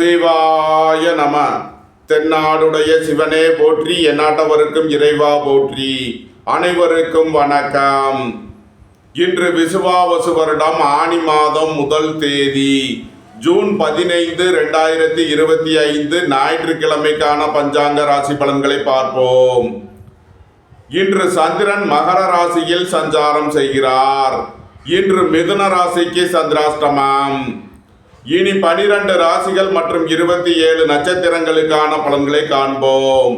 சிவாய நம. தென்னாடுடைய சிவனே போற்றி, எந்நாட்டவருக்கும் இறைவா போற்றி. அனைவருக்கும் வணக்கம். இன்று விசுவாவசு வருடம் ஆனி மாதம் முதல் தேதி ஜூன் 15, 2025 ஞாயிற்றுக்கிழமைக்கான பஞ்சாங்க ராசி பலன்களை பார்ப்போம். இன்று சந்திரன் மகர ராசியில் சஞ்சாரம் செய்கிறார். இன்று மிதுன ராசிக்கு சந்திராஷ்டமம். இனி 12 ராசிகள் மற்றும் 27 நட்சத்திரங்களுக்கான பலன்களை காண்போம்.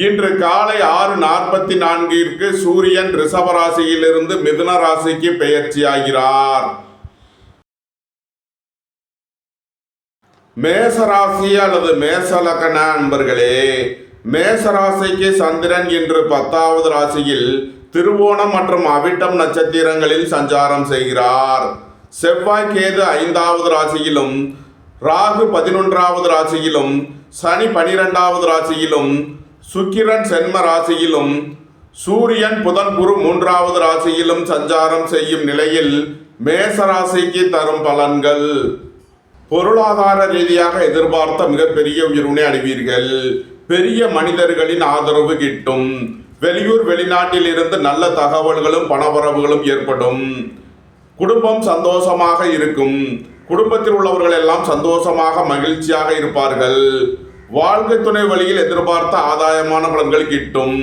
இன்று காலை 6:44 சூரியன் ரிஷப ராசியிலிருந்து மிதுன ராசிக்கு பெயர்ச்சியாகிறார். மேசராசி அல்லது மேசலக்கண அன்பர்களே, மேசராசிக்கு சந்திரன் இன்று 10வது ராசியில் திருவோணம் மற்றும் அவிட்டம் நட்சத்திரங்களில் சஞ்சாரம் செய்கிறார். செவ்வாய் கேது 5வது ராசியிலும், ராகு 11வது ராசியிலும், சனி 12வது ராசியிலும், சுக்கிரன் சென்ம ராசியிலும், சூரியன் புதன் குரு 3வது ராசியிலும் சஞ்சாரம் செய்யும் நிலையில் மேசராசிக்கு தரும் பலன்கள். பொருளாதார ரீதியாக எதிர்பார்த்த மிகப்பெரிய உயர்வினை அடைவீர்கள். பெரிய மனிதர்களின் ஆதரவு கிட்டும். வெளியூர் வெளிநாட்டில் இருந்து நல்ல தகவல்களும் பணவரவுகளும் ஏற்படும். குடும்பம் சந்தோஷமாக இருக்கும். குடும்பத்தில் உள்ளவர்கள் எல்லாம் சந்தோஷமாக மகிழ்ச்சியாக இருப்பார்கள். வாழ்க்கை துணை வழியில் எதிர்பார்த்த ஆதாயமான பலன்கள் கிட்டும்.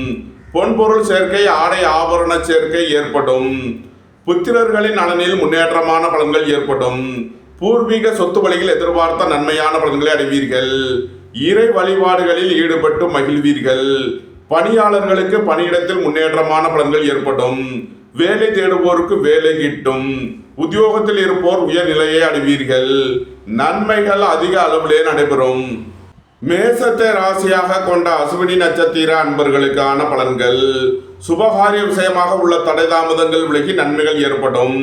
பொன்பொருள் சேர்க்கை, ஆடை ஆபரண சேர்க்கை ஏற்படும். புத்திரர்களின் நலனில் முன்னேற்றமான பலன்கள் ஏற்படும். பூர்வீக சொத்து வழியில் எதிர்பார்த்த நன்மையான பலன்களை அடைவீர்கள். இறை வழிபாடுகளில் ஈடுபட்டு மகிழ்வீர்கள். பணியாளர்களுக்கு பணியிடத்தில் முன்னேற்றமான பலன்கள் ஏற்படும். வேலை தேடுவோருக்கு வேலை கிட்டும். உத்தியோகத்தில் இருப்போர் உயர்நிலையை அடைவீர்கள். நன்மைகள் அதிக அளவிலே நடைபெறும். மேசத்தை ராசியாக கொண்ட அசுவினி நட்சத்திர அன்பர்களுக்கான பலன்கள். சுபகாரிய விஷயமாக உள்ள தடை தாமதங்கள் விலகி நன்மைகள் ஏற்படும்.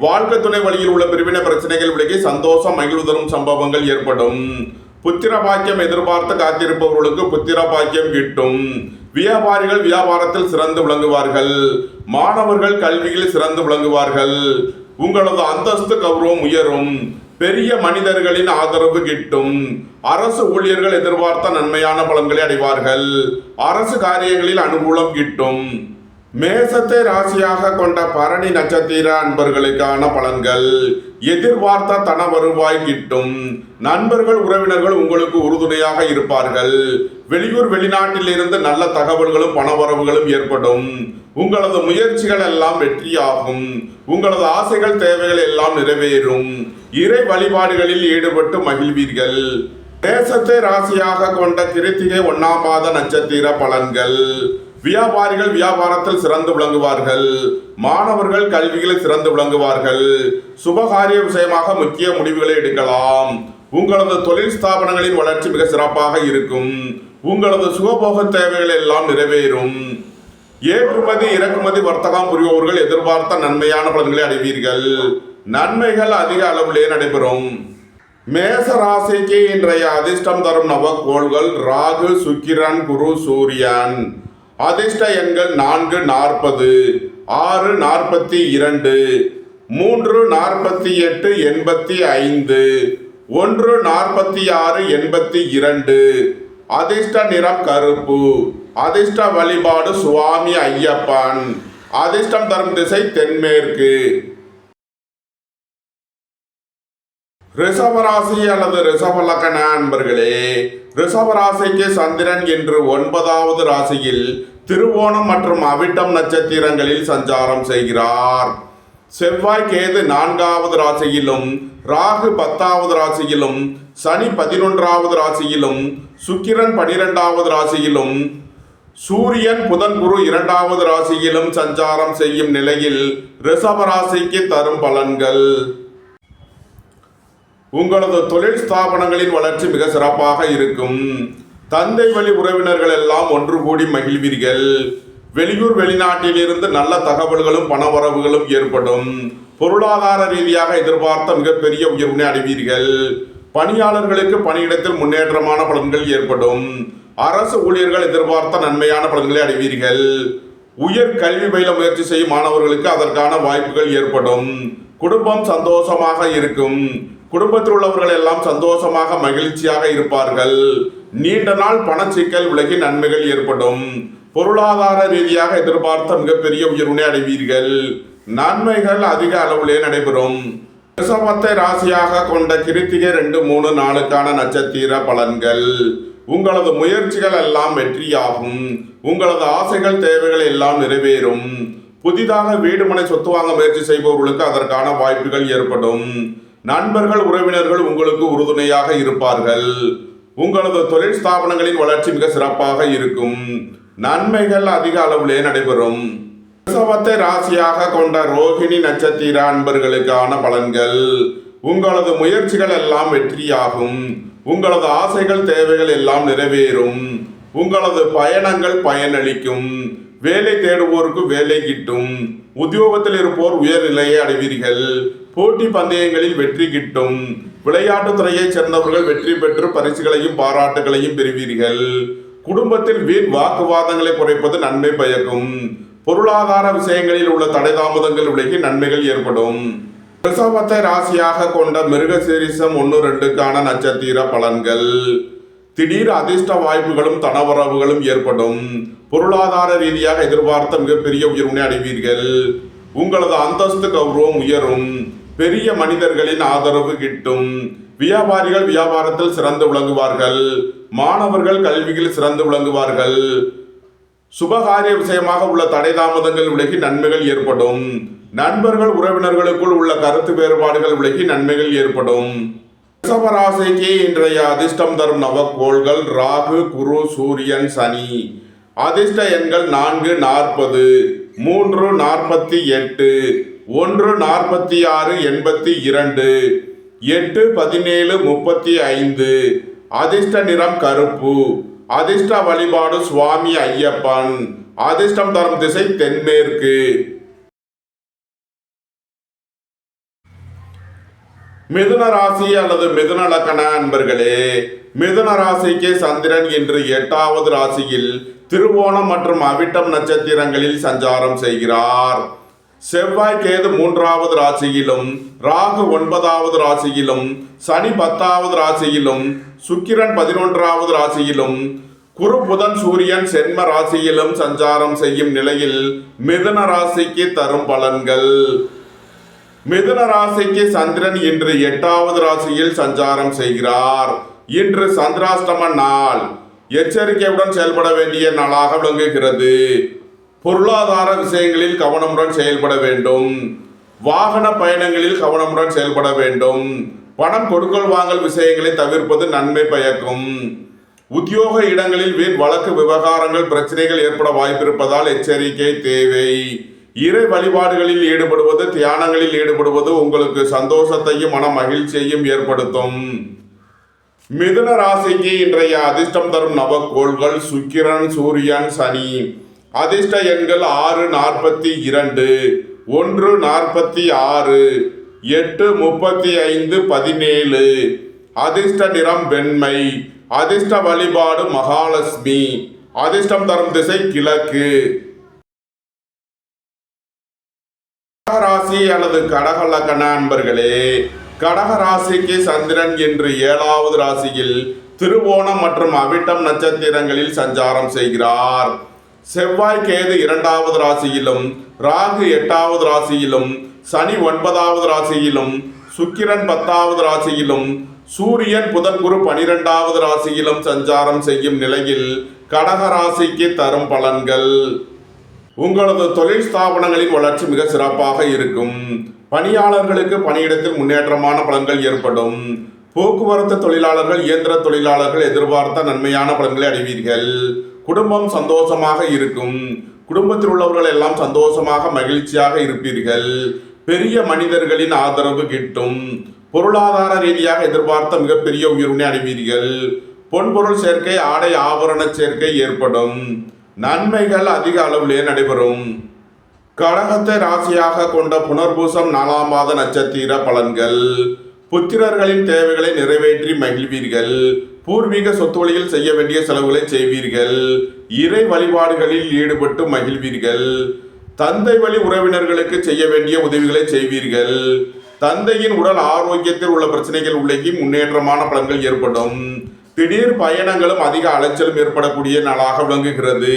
வாழ்க்கை துணை வழியில் உள்ள பிரிவினை பிரச்சனைகள் விலகி சந்தோஷம் மகிழ்வு தரும் சம்பவங்கள் ஏற்படும். புத்திர பாக்கியம் எதிர்பார்த்து காத்திருப்பவர்களுக்கு புத்திர பாக்கியம் கிட்டும். வியாபாரிகள் வியாபாரத்தில் சிறந்து விளங்குவார்கள். மாணவர்கள் கல்வியில் சிறந்து விளங்குவார்கள். உங்களது அந்தஸ்து கௌரவம் உயரும். பெரிய மனிதர்களின் ஆதரவு கிட்டும். அரசு ஊழியர்கள் எதிர்பார்த்த நன்மையான பலன்களை அடைவார்கள். அரசு காரியங்களில் அனுகூலம் கிட்டும். மேசத்தை ராசியாக கொண்ட பரணி நட்சத்திர அன்பர்களுக்கான பலன்கள். எதிர்பார்த்த தன வருவாய் கிட்டும். நண்பர்கள் உறவினர்கள் உங்களுக்கு உறுதுணையாக இருப்பார்கள். வெளியூர் வெளிநாட்டில் இருந்து நல்ல தகவல்களும் பணவரவுகளும் ஏற்படும். உங்களது முயற்சிகள் எல்லாம் வெற்றியாகும். உங்களது ஆசைகள் தேவைகள் எல்லாம் நிறைவேறும். இறை வழிபாடுகளில் ஈடுபட்டு மகிழ்வீர்கள். மேசத்தை ராசியாக கொண்ட கிருத்திகை 1ஆம் பாத நட்சத்திர பலன்கள். வியாபாரிகள் வியாபாரத்தில் சிறந்து விளங்குவார்கள். மாணவர்கள் கல்வியில் சிறந்து விளங்குவார்கள். சுபகாரிய விஷயமாக முக்கிய முடிவுகளை எடுக்கலாம். உங்களது தொழில் ஸ்தாபனங்களின் வளர்ச்சி மிக சிறப்பாக இருக்கும். உங்களது சுகபோக தேவைகள் எல்லாம் நிறைவேறும். ஏற்றுமதி இறக்குமதி வர்த்தகம் புரிபவர்கள் எதிர்பார்த்த நன்மையான பலன்களை அடைவீர்கள். நன்மைகள் அதிக அளவிலே நடைபெறும். மேச ராசிக்கு இன்றைய அதிர்ஷ்டம் தரும் நவக்கோள்கள் ராகு, சுக்கிரன், குரு, சூரியன். அதிர்ஷ்ட எண்கள் 4, 40, 6, 42, 3, 48, 85, 1, 46, 82. அதிர்ஷ்ட நிறம் கருப்பு. அதிர்ஷ்ட வழிபாடு சுவாமி ஐயப்பன். அதிர்ஷ்டம் தரும் திசை தென்மேற்கு. ரிஷபராசி அல்லது ரிஷபலக்கண அன்பர்களே, ரிஷபராசிக்கு சந்திரன் இன்று 9வது ராசியில் திருவோணம் மற்றும் அவிட்டம் நட்சத்திரங்களில் சஞ்சாரம் செய்கிறார். செவ்வாய் கேது 4வது ராசியிலும், ராகு 10வது ராசியிலும், சனி 11வது ராசியிலும், சுக்கிரன் 12வது ராசியிலும், சூரியன் புதன் குரு 2வது ராசியிலும் சஞ்சாரம் செய்யும் நிலையில் ரிஷபராசிக்கு தரும் பலன்கள். உங்களது தொழில் ஸ்தாபனங்களின் வளர்ச்சி மிக சிறப்பாக இருக்கும். தந்தை வழி உறவினர்கள் எல்லாம் ஒன்று கூடி மகிழ்வீர்கள். வெளியூர் வெளிநாட்டில் இருந்து நல்ல தகவல்களும் பணவரவுகளும் ஏற்படும். பொருளாதார ரீதியாக எதிர்பார்த்த மிகப்பெரிய உயர்வினை அடைவீர்கள். பணியாளர்களுக்கு பணியிடத்தில் முன்னேற்றமான பலன்கள் ஏற்படும். அரசு ஊழியர்கள் எதிர்பார்த்த நன்மையான பலன்களை அடைவீர்கள். உயர் கல்வி பயில முயற்சி செய்யும் மாணவர்களுக்கு அதற்கான வாய்ப்புகள் ஏற்படும். குடும்பம் சந்தோஷமாக இருக்கும். குடும்பத்தில் உள்ளவர்கள் எல்லாம் சந்தோஷமாக மகிழ்ச்சியாக இருப்பார்கள். நீண்ட நாள் பணச்சிக்கல் விலகி நன்மைகள் ஏற்படும். பொருளாதார ரீதியாக எதிர்பார்த்த மிகப்பெரிய உயர்வினை அடைவீர்கள். நன்மைகள் அதிக அளவிலே நடைபெறும். ரிஷபத்தை ராசியாக கொண்ட கிருத்திகை 2, 3 நாளுக்கான நட்சத்திர பலன்கள். உங்களது முயற்சிகள் எல்லாம் வெற்றியாகும். உங்களது ஆசைகள் தேவைகள் எல்லாம் நிறைவேறும். புதிதாக வீடு மனை சொத்து வாங்க முயற்சி செய்பவர்களுக்கு அதற்கான வாய்ப்புகள் ஏற்படும். நண்பர்கள் உறவினர்கள் உங்களுக்கு உறுதுணையாக இருப்பார்கள். உங்களது தொழில் ஸ்தாபனங்களின் வளர்ச்சி மிக சிறப்பாக இருக்கும். நன்மைகள் அதிக அளவிலே நடைபெறும். ரிஷபத்தை ராசியாக கொண்ட ரோகிணி நட்சத்திர அன்பர்களுக்கான பலன்கள். உங்களது முயற்சிகள் எல்லாம் வெற்றியாகும். உங்களது ஆசைகள் தேவைகள் எல்லாம் நிறைவேறும். உங்களது பயணங்கள் பயனளிக்கும். வேலை தேடுவோருக்கு வேலை கிட்டும். உத்தியோகத்தில் இருப்போர் உயர்நிலையை அடைவீர்கள். போட்டி பந்தயங்களில் வெற்றி கிட்டும். விளையாட்டுத் துறையைச் சேர்ந்தவர்கள் வெற்றி பெற்று பரிசுகளையும் பாராட்டுகளையும் பெறுவீர்கள். குடும்பத்தில் வீண் வாக்குவாதங்களை குறைப்பது நன்மை பயக்கும். பொருளாதார விஷயங்களில் உள்ள தடை தாமதங்கள் விலகி நன்மைகள் ஏற்படும். ரிஷபத்தை ராசியாக கொண்ட மிருகசீரிஷம் 1, 2க்கான நட்சத்திர பலன்கள். திடீர் அதிர்ஷ்ட வாய்ப்புகளும் தனவரவுகளும் ஏற்படும். பொருளாதார ரீதியாக எதிர்பார்த்த மிகப்பெரிய உயர்வினை அடைவீர்கள். உங்களது அந்தஸ்து கௌரவம் உயரும். பெரிய மனிதர்களின் ஆதரவு கிட்டும். வியாபாரிகள் வியாபாரத்தில் சிறந்து விளங்குவார்கள். மாணவர்கள் கல்வியில் சிறந்து விளங்குவார்கள். சுபகாரிய விஷயமாக உள்ள தடை தாமதங்கள் விலகி நன்மைகள் ஏற்படும். நண்பர்கள் உறவினர்களுக்குள் உள்ள கருத்து வேறுபாடுகள் விலகி நன்மைகள் ஏற்படும். ரிஷபராசிக்கு இன்றைய அதிர்ஷ்டம் தரும் நவக்கோள்கள் ராகு, குரு, சூரியன், சனி. அதிர்ஷ்ட எண்கள் 4, 40, 3, 48, 1, 46, 82, 8, 17, 35. அதிர்ஷ்ட நிறம் கருப்பு. அதிர்ஷ்ட வழிபாடு சுவாமி ஐயப்பன். அதிர்ஷ்டம் தரும் திசை தென்மேற்கு. மிதுன ராசி அல்லது மிதுன லக்ன அன்பர்களே, மிதுன ராசிக்கு சந்திரன் இன்று 8வது ராசியில் திருவோணம் மற்றும் அவிட்டம் நட்சத்திரங்களில் சஞ்சாரம் செய்கிறார். செவ்வாய் கேது 3வது ராசியிலும், ராகு 9வது ராசியிலும், சனி 10வது ராசியிலும், சுக்கிரன் 11வது ராசியிலும், குரு புதன் சூரியன் சென்ம ராசியிலும் சஞ்சாரம் செய்யும் நிலையில் மிதுன ராசிக்கு தரும் பலன்கள். மிதுன ராசிக்கு சந்திரன் இன்று 8வது ராசியில் சஞ்சாரம் செய்கிறார். இன்று சந்திராஷ்டம நாள். எச்சரிக்கையுடன் செயல்பட வேண்டிய நாளாக விளங்குகிறது. பொருளாதார விஷயங்களில் கவனமுடன் செயல்பட வேண்டும். வாகன பயணங்களில் கவனமுடன் செயல்பட வேண்டும். பணம் கொடுக்கல் வாங்கல் விஷயங்களை தவிர்ப்பது நன்மை பயக்கும். உத்தியோக இடங்களில் வீண் வழக்கு விவகாரங்கள் பிரச்சனைகள் ஏற்பட வாய்ப்பிருப்பதால் எச்சரிக்கை தேவை. இறை வழிபாடுகளில் ஈடுபடுவது, தியானங்களில் ஈடுபடுவது உங்களுக்கு சந்தோஷத்தையும் மன மகிழ்ச்சியையும் ஏற்படுத்தும். மிதுன ராசிக்கு இன்றைய அதிர்ஷ்டம் தரும் நவக்கோள்கள் சுக்கிரன், சூரியன், சனி. அதிர்ஷ்ட எண்கள் 6, 42, 1, 46, 8, 35, 17. அதிர்ஷ்ட நிறம் வெண்மை. அதிர்ஷ்ட வழிபாடு மகாலட்சுமி. அதிர்ஷ்டம் தரும் திசை கிழக்கு. கடகராசி அல்லது கடக லக்ன அன்பர்களே, கடக ராசிக்கு சந்திரன் இன்று 7வது ராசியில் திருவோணம் மற்றும் அவிட்டம் நட்சத்திரங்களில் சஞ்சாரம் செய்கிறார். செவ்வாய் கேது 2வது ராசியிலும், ராகு 8வது ராசியிலும், சனி 9வது ராசியிலும், சுக்கிரன் 10வது ராசியிலும், சூரியன் புதன் குரு 12வது ராசியிலும் சஞ்சாரம் செய்யும் நிலையில் கடக ராசிக்கு தரும் பலன்கள். உங்களது தொழில் ஸ்தாபனங்களின் வளர்ச்சி மிக சிறப்பாக இருக்கும். பணியாளர்களுக்கு பணியிடத்தில் முன்னேற்றமான பலன்கள் ஏற்படும். போக்குவரத்து தொழிலாளர்கள், இயந்திர தொழிலாளர்கள் எதிர்பார்த்த நன்மையான பலன்களை அடைவீர்கள். குடும்பம் சந்தோஷமாக இருக்கும். குடும்பத்தில் உள்ளவர்கள் எல்லாம் சந்தோஷமாக மகிழ்ச்சியாக இருப்பீர்கள். பெரிய மனிதர்களின் ஆதரவு கிட்டும். பொருளாதார ரீதியாக எதிர்பார்த்த மிகப்பெரிய உயர்வினை அடைவீர்கள். பொன்பொருள் சேர்க்கை, ஆடை ஆபரண சேர்க்கை ஏற்படும். நன்மைகள் அதிக அளவிலே நடைபெறும். கடகத்தை ராசியாக கொண்ட புனர்பூசம் 4ஆம் மாத நட்சத்திர பலன்கள். புத்திரர்களின் தேவைகளை நிறைவேற்றி மகிழ்வீர்கள். பூர்வீக சொத்து வழியில் செய்ய வேண்டிய செலவுகளை செய்வீர்கள். இறை வழிபாடுகளில் ஈடுபட்டு மகிழ்வீர்கள். தந்தை வழி உறவினர்களுக்கு செய்ய வேண்டிய உதவிகளை செய்வீர்கள். தந்தையின் உடல் ஆரோக்கியத்தில் உள்ள பிரச்சனைகள் உள்ளே முன்னேற்றமான பலன்கள் ஏற்படும். திடீர் பயணங்களும் அதிக அலைச்சலும் ஏற்படக்கூடிய நாளாக விளங்குகிறது.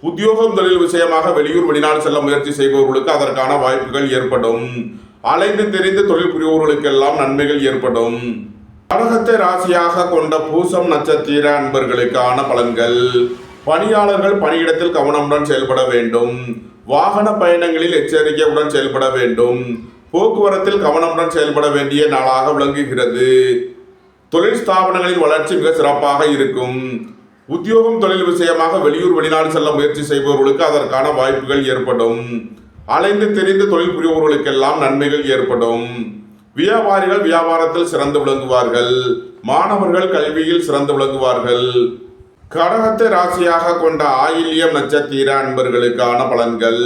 உத்தியோகம் தொழில் விஷயமாக வெளியூர் வெளிநாடு செல்ல முயற்சி செய்பவர்களுக்கு அதற்கான வாய்ப்புகள் ஏற்படும். அலைந்து தெரிந்து தொழில் புரிபவர்களுக்கெல்லாம் நன்மைகள் ஏற்படும். கடகத்தை ராசியாக கொண்ட பூசம் நட்சத்திர அன்பர்களுக்கான பலன்கள். பணியாளர்கள் பணியிடத்தில் கவனமுடன் செயல்பட வேண்டும். வாகன பயணங்களில் எச்சரிக்கையுடன் செயல்பட வேண்டும். போக்குவரத்தில் கவனமுடன் செயல்பட வேண்டிய நாளாக விளங்குகிறது. தொழில் ஸ்தாபனங்களின் வளர்ச்சி மிக சிறப்பாக இருக்கும். உத்தியோகம் தொழில் விஷயமாக வெளியூர் வெளிநாடு செல்ல முயற்சி செய்பவர்களுக்கு அதற்கான வாய்ப்புகள் ஏற்படும். அலைந்து தெரிந்து தொழில் புரிபவர்களுக்கெல்லாம் நன்மைகள் ஏற்படும். வியாபாரிகள் வியாபாரத்தில் சிறந்து விளங்குவார்கள். மாணவர்கள் கல்வியில் சிறந்து விளங்குவார்கள். கடகத்தை ராசியாக கொண்ட ஆயில்யம் நட்சத்திர அன்பர்களுக்கான பலன்கள்.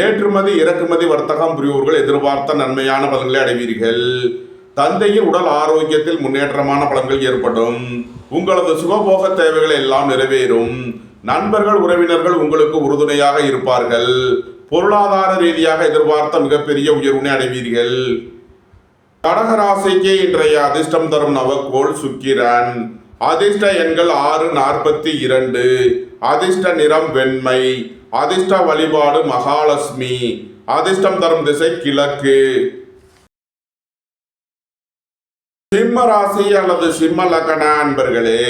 ஏற்றுமதி இறக்குமதி வர்த்தகம் புரிபவர்கள் எதிர்பார்த்த நன்மையான பலன்களை அடைவீர்கள். தந்தையின் உடல் ஆரோக்கியத்தில் முன்னேற்றமான பலன்கள் ஏற்படும். உங்களது சுகபோக தேவைகள் எல்லாம் நிறைவேறும். நண்பர்கள் உறவினர்கள் உங்களுக்கு உறுதுணையாக இருப்பார்கள். பொருளாதார ரீதியாக எதிர்பார்த்த மிகப்பெரிய உயர்வினை அடைவீர்கள். கடகராசிக்கு இன்றைய அதிர்ஷ்டம் தரும் நவக்கோள் சுக்கிரன். அதிர்ஷ்ட எண்கள் 642. அதிர்ஷ்ட நிறம் வெண்மை. அதிர்ஷ்ட வழிபாடு மகாலட்சுமி. அதிர்ஷ்டம் தரும் திசை கிழக்கு. சிம்ம ராசி அல்லது சிம்ம லக்ன அன்பர்களே,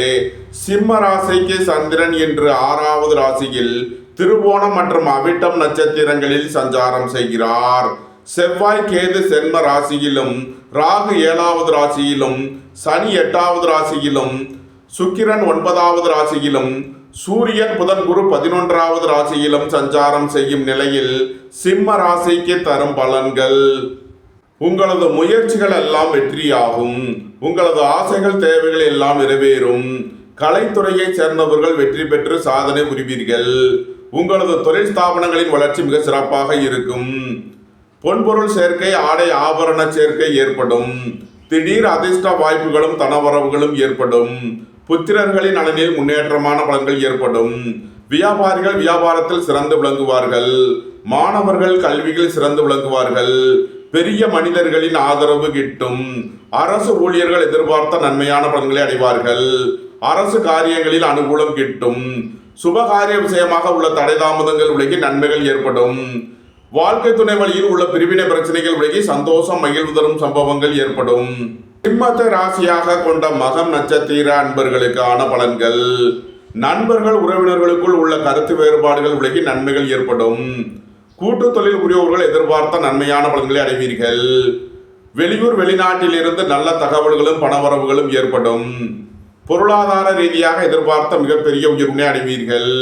சிம்ம ராசிக்கு சந்திரன் என்று 6வது ராசியில் திருவோணம் மற்றும் அவிட்டம் நட்சத்திரங்களில் சஞ்சாரம் செய்கிறார். செவ்வாய் கேது சென்ம ராசியிலும், ராகு 7வது ராசியிலும், சனி 8வது ராசியிலும், சுக்கிரன் 9வது ராசியிலும், சூரியன் புதன் குரு 11வது ராசியிலும் சஞ்சாரம் செய்யும் நிலையில் சிம்ம ராசிக்கு தரும் பலன்கள். உங்களது முயற்சிகள் எல்லாம் வெற்றியாகும். உங்களது ஆசைகள் தேவைகள் எல்லாம் நிறைவேறும். கலைத்துறையை சேர்ந்தவர்கள் வெற்றி பெற்று சாதனை புரிவீர்கள். உங்களது தொழில் ஸ்தாபனங்களின் வளர்ச்சி மிக சிறப்பாக இருக்கும். பொன்பொருள் சேர்க்கை ஆடை ஆபரண சேர்க்கை ஏற்படும். திடீர் அதிர்ஷ்ட வாய்ப்புகளும் தனவரவுகளும் ஏற்படும். புத்திரர்களின் நலனில் முன்னேற்றமான பலன்கள் ஏற்படும். வியாபாரிகள் வியாபாரத்தில் சிறந்து விளங்குவார்கள். மாணவர்கள் கல்வியில் சிறந்து விளங்குவார்கள். பெரிய மனிதர்களின் ஆதரவு கிட்டும். அரசு ஊழியர்கள் எதிர்பார்த்த நன்மையான பலன்களை அடைவார்கள். அரசு காரியங்களில் அனுகூலம் கிட்டும். சுபகாரிய விஷயமாக உள்ள தடை தாமதங்கள் விலகி நன்மைகள் ஏற்படும். வாழ்க்கை துணை வழியில் உள்ள பிரிவினை பிரச்சனைகள் விலகி சந்தோஷம் மகிழ்வு தரும் சம்பவங்கள் ஏற்படும். சிம்மத்தை ராசியாக கொண்ட மகம் நட்சத்திர அன்பர்களுக்கான பலன்கள். நண்பர்கள் உறவினர்களுக்குள் உள்ள கருத்து வேறுபாடுகள் விலகி நன்மைகள் ஏற்படும். கூட்டு தொழில் புரிபவர்கள் எதிர்பார்த்த நன்மையான பலன்களை அடைவீர்கள். வெளியூர் வெளிநாட்டில் இருந்து நல்ல தகவல்களும் பணவரவுகளும் ஏற்படும். பொருளாதார ரீதியாக எதிர்பார்த்த மிகப்பெரிய உயர்வினை அடைவீர்கள்.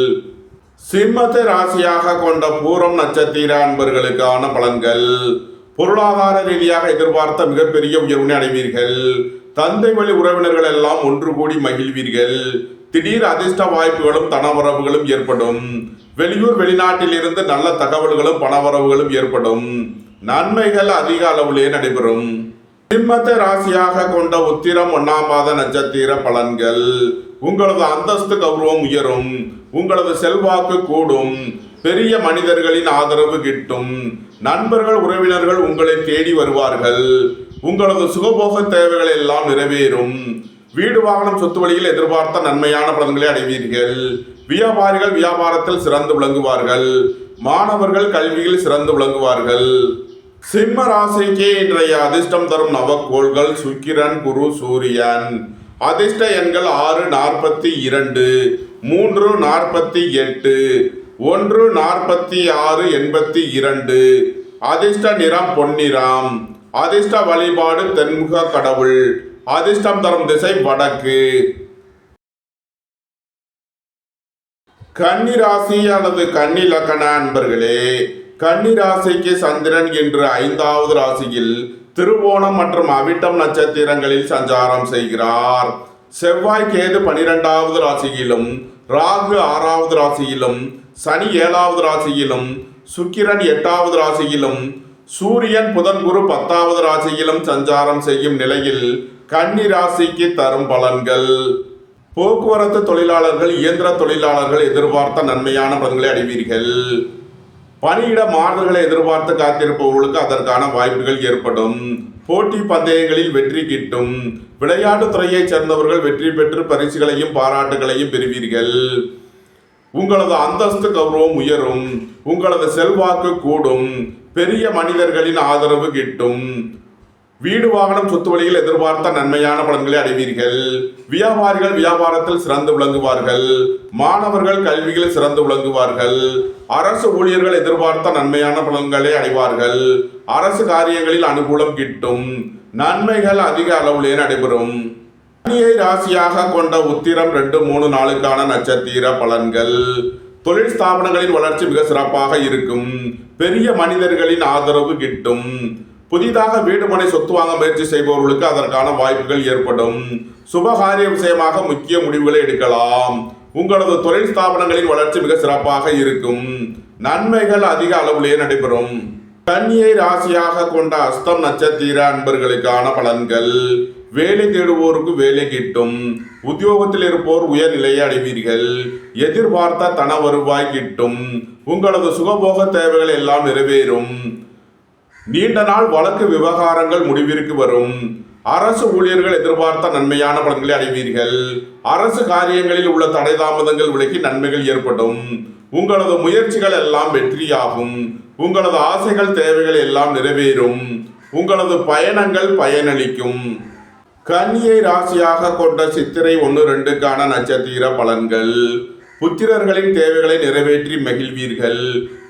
சிம்மத்தை ராசியாக கொண்ட பூரம் நட்சத்திர அன்பர்களுக்கான பலன்கள். பொருளாதார ரீதியாக எதிர்பார்த்த மிகப்பெரிய உயர்வினை அடைவீர்கள். தந்தை வழி உறவினர்கள் எல்லாம் ஒன்று கூடி மகிழ்வீர்கள். திடீர் அதிர்ஷ்ட வாய்ப்புகளும் தனவரவுகளும் ஏற்படும். வெளியூர் வெளிநாட்டில் இருந்து நல்ல தகவல்களும் பணவரவுகளும் ஏற்படும். நன்மைகள் அதிக அளவிலே நடைபெறும். சிம்மத்தை ராசியாக கொண்ட உத்திரம் 1ஆம் பாத நட்சத்திர பலன்கள். உங்களது அந்தஸ்து கௌரவம் உயரும். உங்களது செல்வாக்கு கூடும். பெரிய மனிதர்களின் ஆதரவு கிட்டும். நண்பர்கள் உறவினர்கள் உங்களை தேடி வருவார்கள். உங்களது சுகபோக தேவைகள் எல்லாம் நிறைவேறும். வீடு வாகனம் சொத்து வழியில் எதிர்பார்த்த நன்மையான பலன்களை அடைவீர்கள். வியாபாரிகள் வியாபாரத்தில் சிறந்து விளங்குவார்கள். மாணவர்கள் கல்வியில் சிறந்து விளங்குவார்கள். சிம்ம ராசிக்கு இன்றைய அதிர்ஷ்டம் தரும் நவக்கோள்கள் சுக்கிரன் குரு சூரியன். அதிர்ஷ்ட எண்கள் 642, 348, 146, 82. அதிர்ஷ்ட நிறம் பொன்னிறம். அதிர்ஷ்ட வழிபாடு தென்முக கடவுள். அதிர்ஷ்டம் தரும் திசை வடக்கு. கன்னி ராசி அல்லது கன்னி லக்ன அன்பர்களே, கன்னி ராசிக்கு சந்திரன் என்று 5வது ராசியில் திருவோணம் மற்றும் அவிட்டம் நட்சத்திரங்களில் சஞ்சாரம் செய்கிறார். செவ்வாய் கேது 12வது ராசியிலும், ராகு 6வது ராசியிலும், சனி 7வது ராசியிலும், சுக்கிரன் 8வது ராசியிலும், சூரியன் புதன் குரு 10வது ராசியிலும் சஞ்சாரம் செய்யும் நிலையில் கன்னி ராசிக்கு தரும் பலன்கள். போக்குவரத்து தொழிலாளர்கள் இயந்திர தொழிலாளர்கள் எதிர்பார்த்த நன்மையான பலன்களை அடைவீர்கள். பணியிட மாறுதல்களை எதிர்பார்த்து காத்திருப்பவர்களுக்கு அதற்கான வாய்ப்புகள் ஏற்படும். போட்டி பந்தயங்களில் வெற்றி கிட்டும். விளையாட்டுத் துறையைச் சேர்ந்தவர்கள் வெற்றி பெற்று பரிசுகளையும் பாராட்டுகளையும் பெறுவீர்கள். உங்களது அந்தஸ்து கௌரவம் உயரும். உங்களது செல்வாக்கு கூடும். பெரிய மனிதர்களின் ஆதரவு கிட்டும். வீடு வாகனம் சொத்து வழியில் எதிர்பார்த்த நன்மையான பலன்களை அடைவீர்கள். வியாபாரிகள் வியாபாரத்தில் சிறந்து விளங்குவார்கள். மாணவர்கள் கல்வியில் சிறந்து விளங்குவார்கள். அரசு ஊழியர்கள் எதிர்பார்த்த நன்மையான பலன்களை அடைவார்கள். அரசு காரியங்களில் அனுகூலம் கிட்டும். நன்மைகள் அதிக அளவிலே நடைபெறும். கன்னியை ராசியாக கொண்ட உத்திரம் 2-3 நாளுக்கான நட்சத்திர பலன்கள். தொழில் ஸ்தாபனங்களின் வளர்ச்சி மிக சிறப்பாக இருக்கும். பெரிய மனிதர்களின் ஆதரவு கிட்டும். புதிதாக வீடு மனை சொத்து வாங்க முயற்சி செய்பவர்களுக்கு அதற்கான வாய்ப்புகள் ஏற்படும். சுபகாரிய விஷயமாக முக்கிய முடிவுகளை எடுக்கலாம். உங்களது தொழில் ஸ்தாபனங்களின் வளர்ச்சி மிக சிறப்பாக இருக்கும். நன்மைகள் அதிக அளவிலே நடைபெறும். கன்னியை ராசியாக கொண்ட அஸ்தம் நட்சத்திர அன்பர்களுக்கான பலன்கள். வேலை தேடுவோருக்கு வேலை கிட்டும். உத்தியோகத்தில் இருப்போர் உயர்நிலையை அடைவீர்கள். எதிர்பார்த்த தன வருவாய் கிட்டும். உங்களது சுகபோக தேவைகள் எல்லாம் நிறைவேறும். நீண்ட நாள் வழக்கு விவகாரங்கள் முடிவிற்கு வரும். அரசு ஊழியர்கள் எதிர்பார்த்த நன்மையான பலன்களை அடைவீர்கள். அரசு காரியங்களில் உள்ள தடை தாமதங்கள் விலகி நன்மைகள் ஏற்படும். உங்களது முயற்சிகள் எல்லாம் வெற்றியாகும். உங்களது ஆசைகள் தேவைகள் எல்லாம் நிறைவேறும். உங்களது பயணங்கள் பயனளிக்கும். கன்னியை ராசியாக கொண்ட சித்திரை 1-2க்கான நட்சத்திர பலன்கள். புத்திரர்களின் தேவைகளை நிறைவேற்றி மகிழ்வீர்கள்.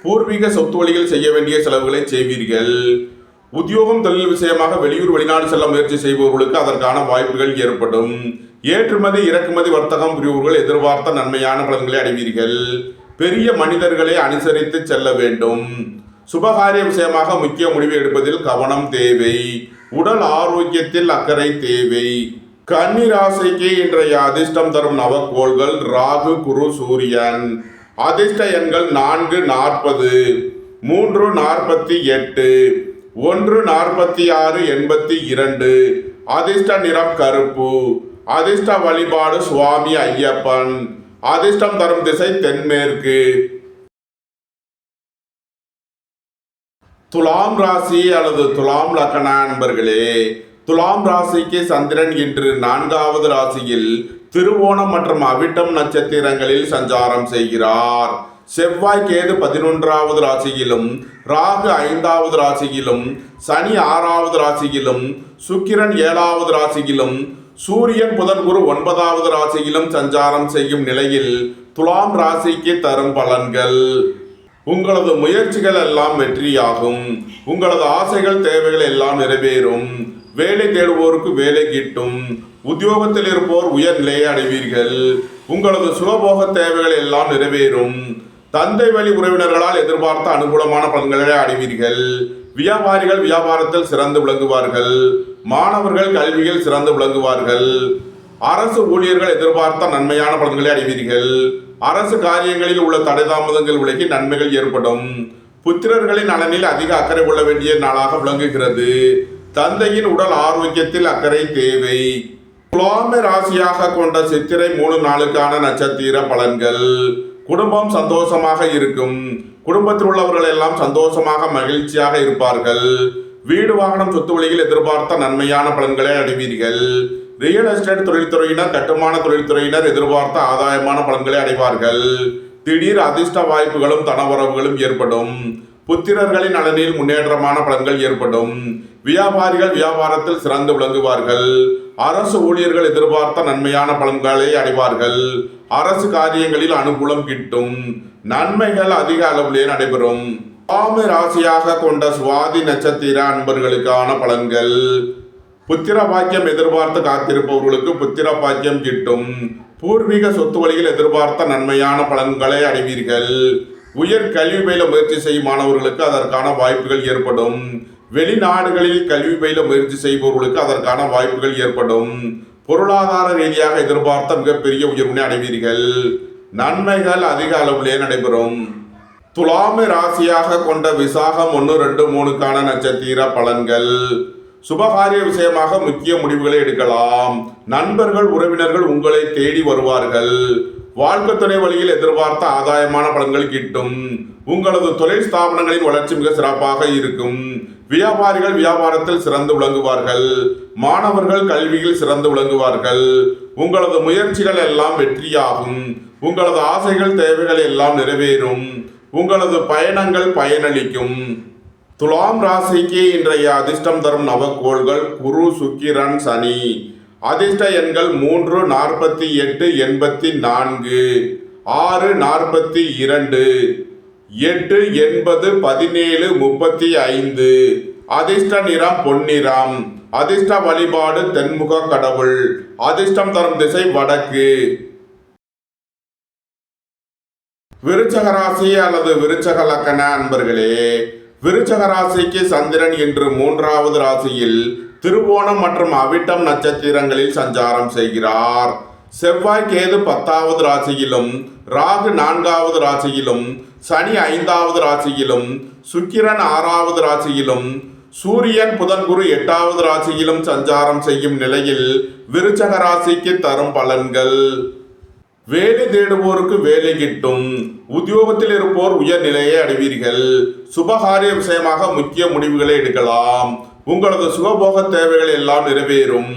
பூர்வீக சொத்து வழியில் செய்ய வேண்டிய செலவுகளை செய்வீர்கள். உத்தியோகம் தொழில் விஷயமாக வெளியூர் வெளிநாடு செல்ல முயற்சி செய்பவர்களுக்கு அதற்கான வாய்ப்புகள் ஏற்படும். ஏற்றுமதி இறக்குமதி வர்த்தகம் புரிபவர்கள் எதிர்பார்த்த நன்மையான பலன்களை அடைவீர்கள். பெரிய மனிதர்களை அனுசரித்து செல்ல வேண்டும். சுபகாரிய விஷயமாக முக்கிய முடிவு எடுப்பதில் கவனம் தேவை. உடல் ஆரோக்கியத்தில் அக்கறை தேவை. கன்னி ராசிக்கு இன்றைய அதிர்ஷ்டம் தரும் நவக்கோள்கள் ராகு, குரு, சூரியன். அதிர்ஷ்ட எண்கள் 4-40, 3-48, 1-46-82. அதிர்ஷ்ட நிறம் கருப்பு. அதிர்ஷ்ட வழிபாடு சுவாமி ஐயப்பன். அதிர்ஷ்டம் தரும் திசை தென்மேற்கு. துலாம் ராசி அல்லது துலாம் லக்ன அன்பர்களே, துலாம் ராசிக்கு சந்திரன் இன்று 4வது ராசியில் திருவோணம் மற்றும் அவிட்டம் நட்சத்திரங்களில் சஞ்சாரம் செய்கிறார். செவ்வாய் கேது 11வது ராசியிலும், ராகு 5வது ராசியிலும், சனி 6வது ராசியிலும், சுக்கிரன் 7வது ராசியிலும், சூரியன் புதன் குரு 9வது ராசியிலும் சஞ்சாரம் செய்யும் நிலையில் துலாம் ராசிக்கு தரும் பலன்கள். உங்களது முயற்சிகள் எல்லாம் வெற்றியாகும். உங்களது ஆசைகள் தேவைகள் எல்லாம் நிறைவேறும். வேலை தேடுவோருக்கு வேலை கிட்டும். உத்தியோகத்தில் இருப்போர் உயர் நிலையை அடைவீர்கள். உங்களது சுகபோக தேவைகள் எல்லாம் நிறைவேறும். தந்தை வழி உறவினர்களால் எதிர்பார்த்த அனுகூலமான பலன்களை அடைவீர்கள். வியாபாரிகள் வியாபாரத்தில் சிறந்து விளங்குவார்கள். மாணவர்கள் கல்வியில் சிறந்து விளங்குவார்கள். அரசு ஊழியர்கள் எதிர்பார்த்த நன்மையான பலன்களை அடைவீர்கள். அரசு காரியங்களில் உள்ள தடை தாமதங்கள் விலகி நன்மைகள் ஏற்படும். புத்திரர்களின் நலனில் அதிக அக்கறை கொள்ள வேண்டிய நாளாக விளங்குகிறது. தந்தையின் உடல் ஆரோக்கியத்தில் அக்கறை தேவை. துலாம் ராசியாக கொண்ட சித்திரை 3 நாளுக்கான நட்சத்திர பலன்கள். குடும்பம் சந்தோஷமாக இருக்கும். குடும்பத்தில் உள்ளவர்கள் எல்லாம் சந்தோஷமாக மகிழ்ச்சியாக இருப்பார்கள். வீடு வாகனம் சொத்து வழியில் எதிர்பார்த்த நன்மையான பலன்களை அடைவீர்கள். ரியல் எஸ்டேட் தொழில்துறையினர், கட்டுமான தொழில்துறையினர் எதிர்பார்த்த ஆதாயமான பலன்களை அடைவார்கள். திடீர் அதிர்ஷ்ட வாய்ப்புகளும் தனவரவுகளும் ஏற்படும். புத்திரர்களின் நலனில் முன்னேற்றமான பலன்கள் ஏற்படும். வியாபாரிகள் வியாபாரத்தில் சிறந்து விளங்குவார்கள். அரசு ஊழியர்கள் எதிர்பார்த்த நன்மையான பலன்களை அடைவார்கள். அரசு காரியங்களில் அனுகூலம் கிட்டும். நன்மைகள் அதிக அளவிலே நடைபெறும். துலாம் ராசியாக கொண்ட சுவாதி நட்சத்திர அன்பர்களுக்கான பலன்கள். புத்திர பாக்கியம் எதிர்பார்த்து காத்திருப்பவர்களுக்கு புத்திர பாக்கியம் கிட்டும். பூர்வீக சொத்து வழியில் எதிர்பார்த்த நன்மையான பலன்களை அடைவீர்கள். உயர் கல்வி பயில முயற்சி செய்யும் மாணவர்களுக்கு அதற்கான வாய்ப்புகள் ஏற்படும். வெளிநாடுகளில் கல்வி பயில முயற்சி செய்பவர்களுக்கு அதற்கான வாய்ப்புகள் ஏற்படும். பொருளாதார ரீதியாக எதிர்பார்த்த மிகப்பெரிய உயர்வினை அடைவீர்கள். நன்மைகள் அதிக அளவிலே நடைபெறும். துலாமை ராசியாக கொண்ட விசாகம் 1-2-3க்கான நட்சத்திர பலன்கள். சுபகாரிய விஷயமாக முக்கிய முடிவுகளை எடுக்கலாம். நண்பர்கள் உறவினர்கள் உங்களை தேடி வருவார்கள். வாழ்க்கை துணை வழியில் எதிர்பார்த்த ஆதாயமான பலன்கள் கிட்டும். உங்களது தொழில் ஸ்தாபனங்களின் வளர்ச்சி மிக சிறப்பாக இருக்கும். வியாபாரிகள் வியாபாரத்தில் சிறந்து விளங்குவார்கள். மாணவர்கள் கல்வியில் சிறந்து விளங்குவார்கள். உங்களது முயற்சிகள் எல்லாம் வெற்றியாகும். உங்களது ஆசைகள் தேவைகள் எல்லாம் நிறைவேறும். உங்களது பயணங்கள் பயனளிக்கும். துலாம் ராசிக்கு இன்றைய அதிர்ஷ்டம் தரும் நவக்கோள்கள் குரு, சுக்கிரன், சனி. அதிர்ஷ்ட எண்கள் 3, 48, 84, 6, 42, 8, 80, 17, 35. அதிர்ஷ்ட நிறம் பொன்னிறம். அதிர்ஷ்ட வழிபாடு தென்முக கடவுள். அதிர்ஷ்டம் தரும் திசை வடக்கு. விருச்சக ராசி அல்லது விருச்சக லக்கண அன்பர்களே, விருச்சக ராசிக்கு சந்திரன் இன்று 3வது ராசியில் திருவோணம் மற்றும் அவிட்டம் நட்சத்திரங்களில் சஞ்சாரம் செய்கிறார். செவ்வாய் கேது 10வது ராசியிலும், ராகு 4வது ராசியிலும், சனி 5வது ராசியிலும், சுக்கிரன் 6வது ராசியிலும், சூரியன் புதன் குரு 8வது ராசியிலும் சஞ்சாரம் செய்யும் நிலையில் விருச்சக ராசிக்கு தரும் பலன்கள். வேலை தேடுவோருக்கு வேலை கிட்டும். உத்தியோகத்தில் இருப்போர் உயர் நிலையை அடைவீர்கள். சுபகாரிய விஷயமாக முக்கிய முடிவுகளை எடுக்கலாம். உங்களது சுகபோக தேவைகள் எல்லாம் நிறைவேறும்.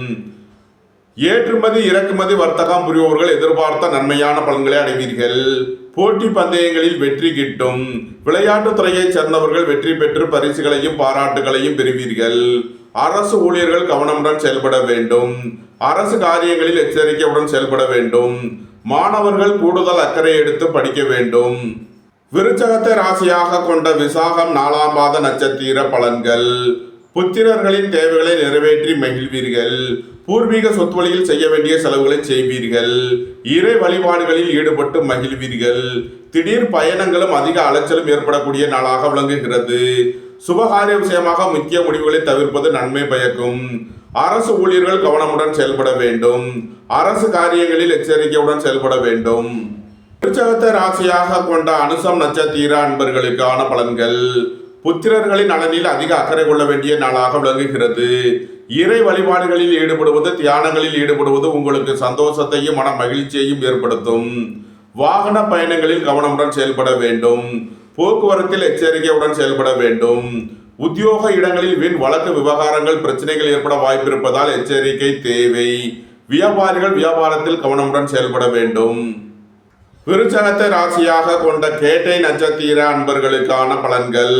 ஏற்றுமதி இறக்குமதி வர்த்தகம் புரிபவர்கள் எதிர்பார்த்த நன்மையான பலன்களை அடைவீர்கள். போட்டி பந்தயங்களில் வெற்றி கிட்டும். விளையாட்டுத் துறையைச் சேர்ந்தவர்கள் வெற்றி பெற்று பரிசுகளையும் பாராட்டுகளையும் பெறுவீர்கள். அரசு ஊழியர்கள் கவனமுடன் செயல்பட வேண்டும். அரசு காரியங்களில் எச்சரிக்கையுடன் செயல்பட வேண்டும். மாணவர்கள் கூடுதல் அக்கறை எடுத்து படிக்க வேண்டும். விருச்சகத்தை ராசியாக கொண்ட விசாகம் 4ஆம் பாத நட்சத்திர பலன்கள். புத்திரர்களின் தேவைகளை நிறைவேற்றி மகிழ்வீர்கள். பூர்வீக சொத்து வழியில் செய்ய வேண்டிய செலவுகளை செய்வீர்கள். இறை வழிபாடுகளில் ஈடுபட்டு மகிழ்வீர்கள். திடீர் பயணங்களும் அதிக அலைச்சலும் ஏற்படக்கூடிய நாளாக விளங்குகிறது. சுபகாரிய விஷயமாக முக்கிய முடிவுகளை தவிர்ப்பது நன்மை பயக்கும். அரசு ஊழியர்கள் கவனமுடன் செயல்பட வேண்டும். அரசு காரியங்களில் எச்சரிக்கையுடன் செயல்பட வேண்டும். விருச்சகத்தை ராசியாக கொண்ட அனுசம் நட்சத்திர அன்பர்களுக்கான பலன்கள். புத்திரர்களின் நலனில் அதிக அக்கறை கொள்ள வேண்டிய நாளாக விளங்குகிறது. இறை வழிபாடுகளில் ஈடுபடுவது, தியானங்களில் ஈடுபடுவது உங்களுக்கு சந்தோஷத்தையும் மன மகிழ்ச்சியையும் ஏற்படுத்தும். வாகன பயணங்களில் கவனமுடன் செயல்பட வேண்டும். போக்குவரத்தில் எச்சரிக்கையுடன் செயல்பட வேண்டும். உத்தியோக இடங்களில் வீண் வழக்கு விவகாரங்கள் பிரச்சனைகள் ஏற்பட வாய்ப்பிருப்பதால் எச்சரிக்கை தேவை. வியாபாரிகள் வியாபாரத்தில் கவனமுடன் செயல்பட வேண்டும். விருச்சகத்தை ராசியாக கொண்ட கேட்டை நட்சத்திர அன்பர்களுக்கான பலன்கள்.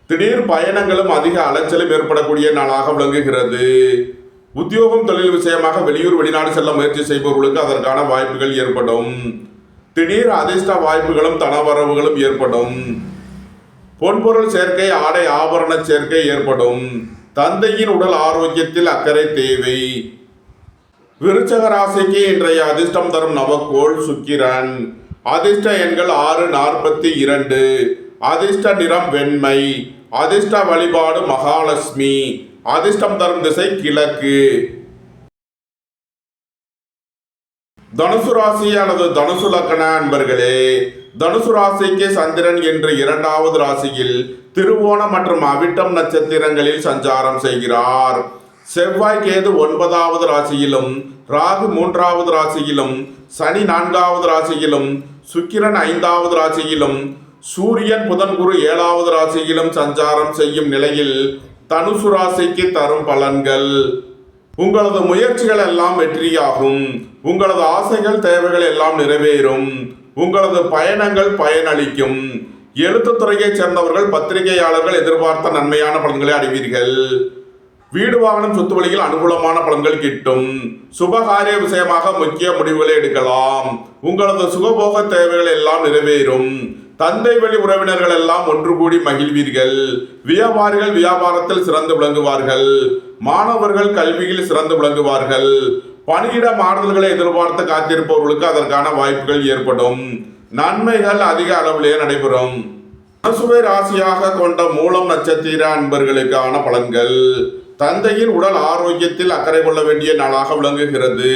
திடீர் பயணங்களும் அதிக அலைச்சலும் ஏற்படக்கூடிய நாளாக விளங்குகிறது. உத்தியோகம் தொழில் விஷயமாக வெளியூர் வெளிநாடு செல்ல முயற்சி செய்பவர்களுக்கு அதற்கான வாய்ப்புகள் ஏற்படும். திடீர் அதிர்ஷ்ட வாய்ப்புகளும் தனவரவுகளும் ஏற்படும். பொன்பொருள் சேர்க்கை, ஆடை ஆபரண சேர்க்கை ஏற்படும். தந்தையின் உடல் ஆரோக்கியத்தில் அக்கறை தேவை. விருச்சக ராசிக்கு இன்றைய அதிர்ஷ்டம் தரும் நவக்கோள் சுக்கிரன். அதிர்ஷ்ட எண்கள் 6, 42. அதிர்ஷ்ட நிறம் வெண்மை. அதிர்ஷ்ட வழிபாடு மகாலட்சுமி. அதிர்ஷ்டம் தரும் திசை கிழக்கு. தனுசு ராசி அல்லது தனுசு லக்கண அன்பர்களே, தனுசு ராசிக்கு சந்திரன் என்று 2வது ராசியில் திருவோணம் மற்றும் அவிட்டம் நட்சத்திரங்களில் சஞ்சாரம் செய்கிறார். செவ்வாய் கேது 9வது ராசியிலும், ராகு 3வது ராசியிலும், சனி 4வது ராசியிலும், சுக்கிரன் 5வது ராசியிலும், சூரியன் புதன் குரு 7வது ராசியிலும் சஞ்சாரம் செய்யும் நிலையில் தனுசு ராசிக்கு தரும் பலன்கள். உங்களது முயற்சிகள் எல்லாம் வெற்றியாகும். உங்களது ஆசைகள் தேவைகள் எல்லாம் நிறைவேறும். உங்களது பயணங்கள் பயனளிக்கும். எழுத்துத்துறையைச் சேர்ந்தவர்கள் பத்திரிகையாளர்கள் எதிர்பார்த்த நன்மையான பலன்களை அடைவீர்கள். வீடு வாகனம் சொத்து வழியில் அனுகூலமான பலன்கள் கிட்டும். சுபகாரிய விஷயமாக முக்கிய முடிவுகளை எடுக்கலாம். உங்களது சுகபோக தேவைகள் எல்லாம் நிறைவேறும். தந்தை வழி உறவினர்கள் எல்லாம் ஒன்று கூடி மகிழ்வீர்கள். வியாபாரிகள் வியாபாரத்தில் சிறந்து விளங்குவார்கள். மாணவர்கள் கல்வியில் சிறந்து விளங்குவார்கள். பணியிட மாறுதல்களை எதிர்பார்த்து காத்திருப்பவர்களுக்கு அதற்கான வாய்ப்புகள் ஏற்படும். நன்மைகள் அதிக அளவிலே நடைபெறும். தனுசுவை ராசியாக கொண்ட மூலம் நட்சத்திர அன்பர்களுக்கான பலன்கள். தந்தையின் உடல் ஆரோக்கியத்தில் அக்கறை கொள்ள வேண்டிய நாளாக விளங்குகிறது.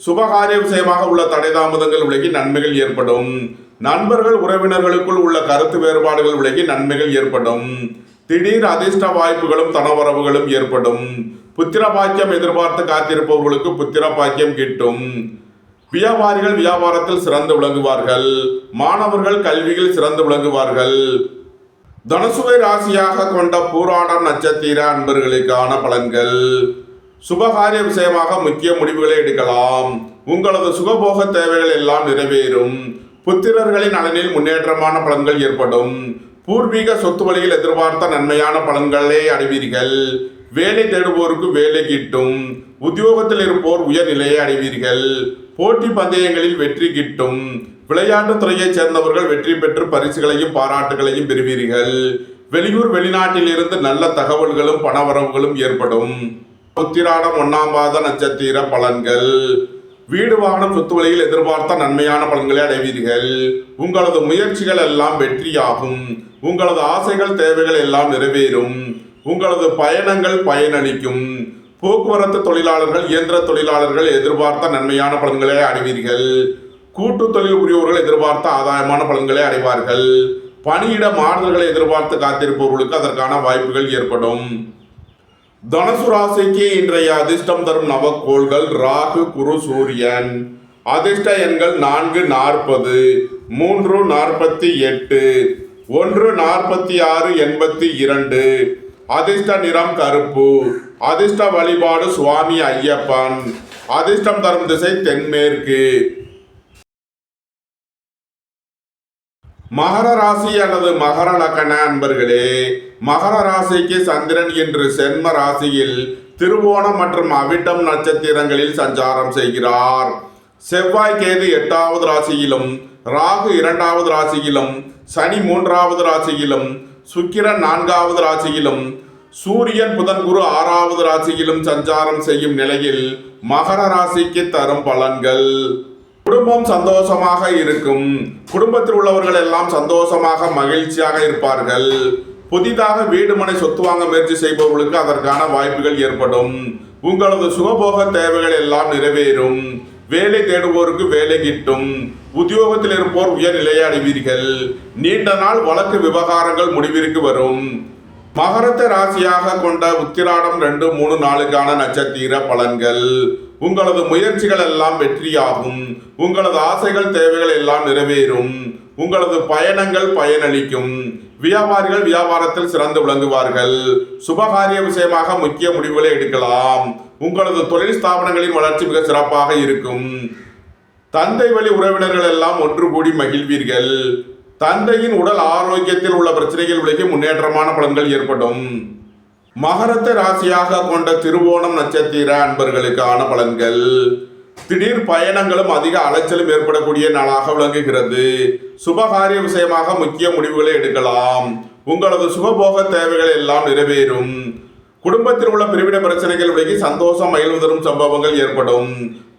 சுபகாரிய விஷயமாக உள்ள தடை தாமதங்கள் விலகி நன்மைகள் ஏற்படும். நண்பர்கள் உறவினர்களுக்குள் உள்ள கருத்து வேறுபாடுகள் விலகி நன்மைகள் ஏற்படும். திடீர் அதிர்ஷ்ட வாய்ப்புகளும் தனவரவுகளும் ஏற்படும். புத்திர பாக்கியம் எதிர்பார்த்து காத்திருப்பவர்களுக்கு புத்திர பாக்கியம் கிட்டும். வியாபாரிகள் வியாபாரத்தில் சிறந்து விளங்குவார்கள். மாணவர்கள் கல்வியில் சிறந்து விளங்குவார்கள். தனுசுவை ராசியாக கொண்ட பூராடம் நட்சத்திர அன்பர்களுக்கான பலன்கள். சுபகாரிய விஷயமாக முக்கிய முடிவுகளை எடுக்கலாம். உங்களது சுகபோக தேவைகள் எல்லாம் நிறைவேறும். புத்திரர்களின் நலனில் முன்னேற்றமான பலன்கள் ஏற்படும். பூர்வீக சொத்து வழியில் எதிர்பார்த்த நன்மையான பலன்களை அடைவீர்கள். வேலை தேடுவோருக்கு வேலை கிட்டும். உத்தியோகத்தில் இருப்போர் உயர்நிலையை அடைவீர்கள். போட்டி பந்தயங்களில் வெற்றி கிட்டும். விளையாட்டுத் துறையைச் சேர்ந்தவர்கள் வெற்றி பெற்று பரிசுகளையும் பாராட்டுகளையும் பெறுவீர்கள். வெளியூர் வெளிநாட்டில் இருந்து நல்ல தகவல்களும் பணவரவுகளும் ஏற்படும். உத்திராடம் 1ஆம் பாத நட்சத்திர பலன்கள். வீடு வாகனம் சொத்து வழியில் எதிர்பார்த்த நன்மையான பலன்களை அடைவீர்கள். உங்களது முயற்சிகள் எல்லாம் வெற்றியாகும். உங்களது ஆசைகள் தேவைகள் எல்லாம் நிறைவேறும். உங்களது பயணங்கள் பயனளிக்கும். போக்குவரத்து தொழிலாளர்கள் இயந்திர தொழிலாளர்கள் எதிர்பார்த்த நன்மையான பலன்களை அடைவீர்கள். கூட்டு தொழில் புரிவோர்கள் எதிர்பார்த்த ஆதாயமான பலன்களை அடைவார்கள். பணியிட மாறுதல்களை எதிர்பார்த்து காத்திருப்பவர்களுக்கு அதற்கான வாய்ப்புகள் ஏற்படும். தனுசு ராசிக்கு இன்றைய அதிர்ஷ்டம் தரும் நவக்கோள்கள் ராகு குரு சூரியன். அதிர்ஷ்ட எண்கள் 4, 40, 3, 48, 1, 46, 82. அதிர்ஷ்ட நிறம் கருப்பு. அதிர்ஷ்ட வழிபாடு சுவாமி ஐயப்பன். அதிர்ஷ்டம் தரும் திசை தென்மேற்கு. மகர ராசி அல்லது மகர லக்ன அன்பர்களே, மகர ராசிக்கு சந்திரன் இன்று சென்ம ராசியில் திருவோணம் மற்றும் அவிட்டம் நட்சத்திரங்களில் சஞ்சாரம் செய்கிறார். செவ்வாய் கேது 8வது ராசியிலும், ராகு 2வது ராசியிலும், சனி 3வது ராசியிலும், சுக்கிரன் 4வது ராசியிலும், சூரியன் புதன் குரு 6வது ராசியிலும் சஞ்சாரம் செய்யும் நிலையில் மகர ராசிக்கு தரும் பலன்கள். குடும்பம் சந்தோஷமாக இருக்கும். குடும்பத்தில் உள்ளவர்கள் எல்லாம் சந்தோஷமாக மகிழ்ச்சியாக இருப்பார்கள். புதிதாக வீடு மனை சொத்து வாங்க முயற்சி செய்பவர்களுக்கு அதற்கான வாய்ப்புகள் ஏற்படும். உங்களது சுகபோக தேவைகள் எல்லாம் நிறைவேறும். வேலை தேடுவோருக்கு வேலை கிட்டும். உத்தியோகத்தில் இருப்போர் உயர்நிலையை அடைவீர்கள். நீண்ட நாள் வழக்கு விவகாரங்கள் முடிவிற்கு வரும். மகரத்தை ராசியாக கொண்ட உத்திராடம் 2, 3, 4க்கான நட்சத்திர பலன்கள். உங்களது முயற்சிகள் எல்லாம் வெற்றியாகும். உங்களது ஆசைகள் தேவைகள் எல்லாம் நிறைவேறும். உங்களது பயணங்கள் பயனளிக்கும். வியாபாரிகள் வியாபாரத்தில் சிறந்து விளங்குவார்கள். சுபகாரிய விஷயமாக முக்கிய முடிவுகளை எடுக்கலாம். உங்களது தொழில் ஸ்தாபனங்களின் வளர்ச்சி மிக சிறப்பாக இருக்கும். தந்தை வழி உறவினர்கள் எல்லாம் ஒன்று கூடி மகிழ்வீர்கள். தந்தையின் உடல் ஆரோக்கியத்தில் உள்ள பிரச்சனைகள் விலகி முன்னேற்றமான பலன்கள் ஏற்படும். மகரத்தை ராசியாக கொண்ட திருவோணம் நட்சத்திர அன்பர்களுக்கான பலன்கள். திடீர் பயணங்களும் அதிக அலைச்சலும் ஏற்படக்கூடிய நாளாக விளங்குகிறது. சுபகாரிய விஷயமாக முக்கிய முடிவுகளை எடுக்கலாம். உங்களது சுகபோக தேவைகள் எல்லாம் நிறைவேறும். குடும்பத்தில் உள்ள பிரிவினை பிரச்சனைகள் விலகி சந்தோஷம் மகிழ்வு தரும் சம்பவங்கள் ஏற்படும்.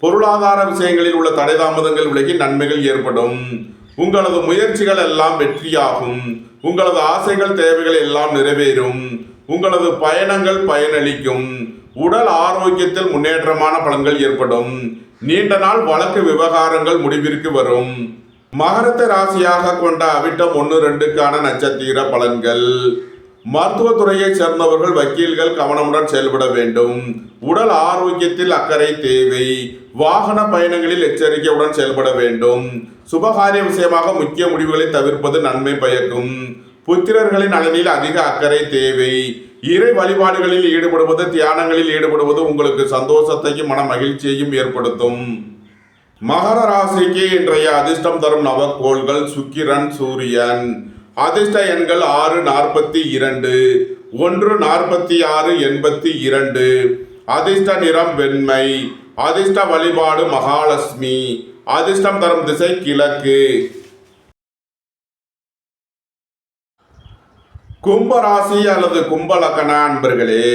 பொருளாதார விஷயங்களில் உள்ள தடை தாமதங்கள் விலகி நன்மைகள் ஏற்படும். உங்களது முயற்சிகள் எல்லாம் வெற்றியாகும். உங்களது ஆசைகள் தேவைகள் எல்லாம் நிறைவேறும். உங்களது பயணங்கள் பயனளிக்கும். உடல் ஆரோக்கியத்தில் முன்னேற்றமான பலன்கள் ஏற்படும். நீண்ட நாள் வழக்கு விவகாரங்கள் முடிவிற்கு வரும். மகரத்தை ராசியாக கொண்ட அவிட்டம் 1, 2க்கான நட்சத்திர பலன்கள். மருத்துவத்துறையை சேர்ந்தவர்கள் வக்கீல்கள் கவனமுடன் செயல்பட வேண்டும். உடல் ஆரோக்கியத்தில் அக்கறை தேவை. வாகன பயணங்களில் எச்சரிக்கையுடன் செயல்பட வேண்டும். சுபகாரிய விஷயமாக முக்கிய முடிவுகளை தவிர்ப்பது நன்மை பயக்கும். புத்திரர்களின் நலனில் அதிக அக்கறை தேவை. இறை வழிபாடுகளில் ஈடுபடுவது தியானங்களில் ஈடுபடுவது உங்களுக்கு சந்தோஷத்தையும் மன மகிழ்ச்சியையும் ஏற்படுத்தும். மகர ராசிக்கு இன்றைய அதிர்ஷ்டம் தரும் நவக்கோள்கள் சுக்கிரன் சூரியன். அதிர்ஷ்ட எண்கள் 6, 42, 1, 46, 82. அதிர்ஷ்ட நிறம் வெண்மை. அதிர்ஷ்ட வழிபாடு மகாலட்சுமி. அதிர்ஷ்டம் தரும் திசை கிழக்கு. கும்பராசி அல்லது கும்பலக்கண அன்பர்களே,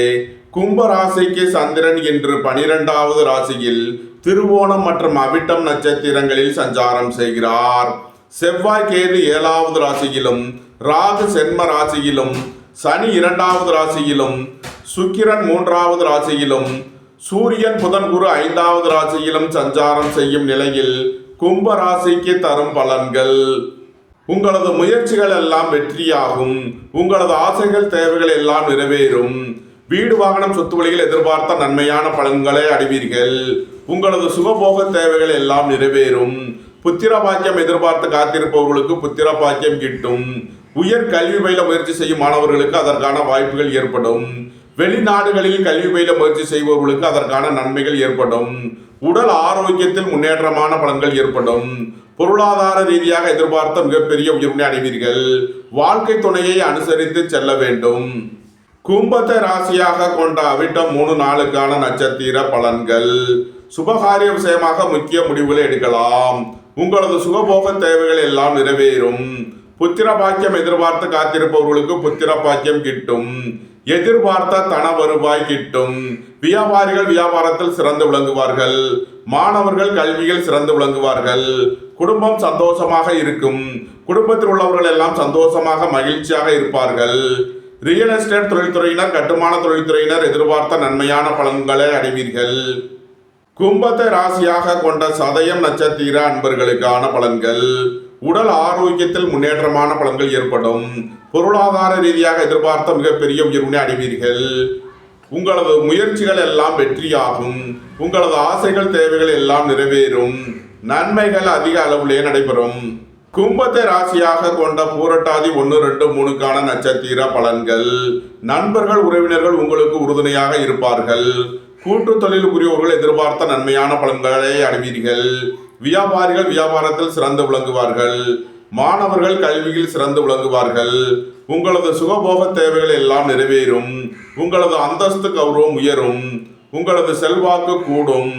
கும்பராசிக்கு சந்திரன் இன்று 12வது ராசியில் திருவோணம் மற்றும் அவிட்டம் நட்சத்திரங்களில் சஞ்சாரம் செய்கிறார். செவ்வாய் கேது 7வது ராசியிலும், ராகு சென்ம ராசியிலும், சனி 2வது ராசியிலும், சுக்கிரன் 3வது ராசியிலும், சூரியன் புதன் குரு 5வது ராசியிலும் சஞ்சாரம் செய்யும் நிலையில் கும்ப ராசிக்கு தரும் பலன்கள். உங்களது முயற்சிகள் எல்லாம் வெற்றியாகும். உங்களது ஆசைகள் தேவைகள் எல்லாம் நிறைவேறும். வீடு வாகனம் சொத்து வழியில் எதிர்பார்த்த நன்மையான பலன்களை அடைவீர்கள். உங்களது சுகபோக தேவைகள் எல்லாம் நிறைவேறும். புத்திர பாக்கியம் எதிர்பார்த்து காத்திருப்பவர்களுக்கு புத்திர பாக்கியம் கிட்டும். உயர் கல்வி பயில முயற்சி செய்யும் மாணவர்களுக்கு அதற்கான வாய்ப்புகள் ஏற்படும். வெளிநாடுகளில் கல்வி பயில முயற்சி செய்பவர்களுக்கு அதற்கான நன்மைகள் ஏற்படும். உடல் ஆரோக்கியத்தில் முன்னேற்றமான பலன்கள் ஏற்படும். பொருளாதார ரீதியாக எதிர்பார்த்த மிகப்பெரிய உயர்வினை அடைவீர்கள். வாழ்க்கை துணையை அனுசரித்து செல்ல வேண்டும். கும்பத்தை ராசியாக கொண்ட அவிட்டம் 3 நாளுக்கான நட்சத்திர பலன்கள். சுபகாரிய விஷயமாக முக்கிய முடிவுகளை எடுக்கலாம். உங்களது சுகபோக தேவைகள் எல்லாம் நிறைவேறும். புத்திர பாக்கியம் எதிர்பார்த்து காத்திருப்பவர்களுக்கு புத்திர பாக்கியம் கிட்டும். எதிர்பார்த்த தன வருவாய் கிட்டும். வியாபாரிகள் வியாபாரத்தில் சிறந்து விளங்குவார்கள். மாணவர்கள் கல்வியில் சிறந்து விளங்குவார்கள். குடும்பம் சந்தோஷமாக இருக்கும். குடும்பத்தில் உள்ளவர்கள் எல்லாம் சந்தோஷமாக மகிழ்ச்சியாக இருப்பார்கள். ரியல் எஸ்டேட் தொழில்துறையினர் கட்டுமான தொழில்துறையினர் எதிர்பார்த்த நன்மையான பலன்களை அடைவீர்கள். கும்பத்தை ராசியாக கொண்ட சதயம் நட்சத்திர அன்பர்களுக்கான பலன்கள். உடல் ஆரோக்கியத்தில் முன்னேற்றமான பலன்கள் ஏற்படும். பொருளாதார ரீதியாக எதிர்பார்த்த மிகப்பெரிய உயர்வினை அடைவீர்கள். உங்களது முயற்சிகள் எல்லாம் வெற்றியாகும். உங்களது ஆசைகள் தேவைகள் எல்லாம் நிறைவேறும். நன்மைகள் அதிக அளவிலே நடைபெறும். கும்பத்தை ராசியாக கொண்ட பூரட்டாதி 1, 2, 3க்கான நட்சத்திர பலன்கள். நண்பர்கள் உறவினர்கள் உங்களுக்கு உறுதுணையாக இருப்பார்கள். கூட்டு தொழில் புரியோர்கள் எதிர்பார்த்த நன்மையான பலன்களை அடைவீர்கள். வியாபாரிகள் வியாபாரத்தில் சிறந்து விளங்குவார்கள். மாணவர்கள் கல்வியில் சிறந்து விளங்குவார்கள். உங்களது சுகபோக தேவைகள் எல்லாம் நிறைவேறும். உங்களது அந்தஸ்து கௌரவம் உயரும். உங்களது செல்வாக்கு கூடும்.